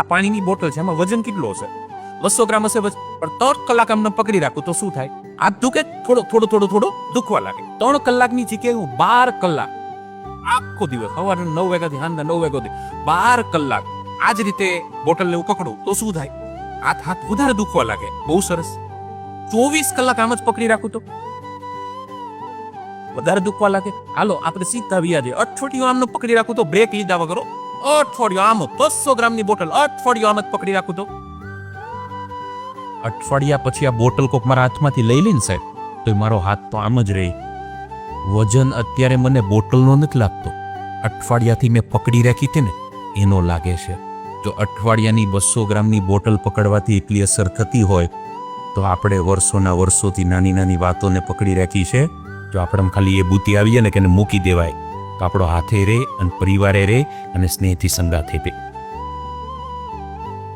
આ પાણીની બોટલ છે, એમાં વજન કેટલો હશે? 200 ગ્રામ હશે. પણ 3 કલાક અમને પકડી રાખું તો શું થાય? આ દુખે, થોડો દુખવા લાગે. 3 કલાકની જગ્યાએ હું 12 કલાક આખો દિવસ સવારે 9 વાગ્યાથી સાંજના 9 વાગ્યા સુધી 12 કલાક આ જ રીતે બોટલને હું પકડું તો શું થાય? હાથ વધારે દુખવા લાગે. બહુ સરસ. 24 કલાક આમ જ પકડી રાખું તો વધારે દુખવા લાગે. હાલો આપણે સીધા વ્યાજે અઠવાડિયું આમ પકડી રાખું તો બ્રેક લીધા વગર અઠવાડિયું આમ 200 ગ્રામની બોટલ અઠવાડિયું આમ જ પકડી રાખું તો અઠવાડિયા પછી આ બોટલ કોક મારા હાથમાંથી લઈ લઈને સાહેબ તો મારો હાથ તો આમ જ રહે. વજન અત્યારે મને બોટલનો નથી લાગતો, અઠવાડિયાથી મેં પકડી રાખી હતી ને એનો લાગે છે. જો અઠવાડિયાની 200 ગ્રામની બોટલ પકડવાથી એટલી અસર થતી હોય તો આપણે વર્ષોથી નાની નાની વાતોને પકડી રાખી છે. જો આપણે ખાલી એ બુદ્ધિ આવીએ ને કે એને મૂકી દેવાય તો આપણો હાથે રહે અને પરિવારે રહે અને સ્નેહથી સંગાથે રહે.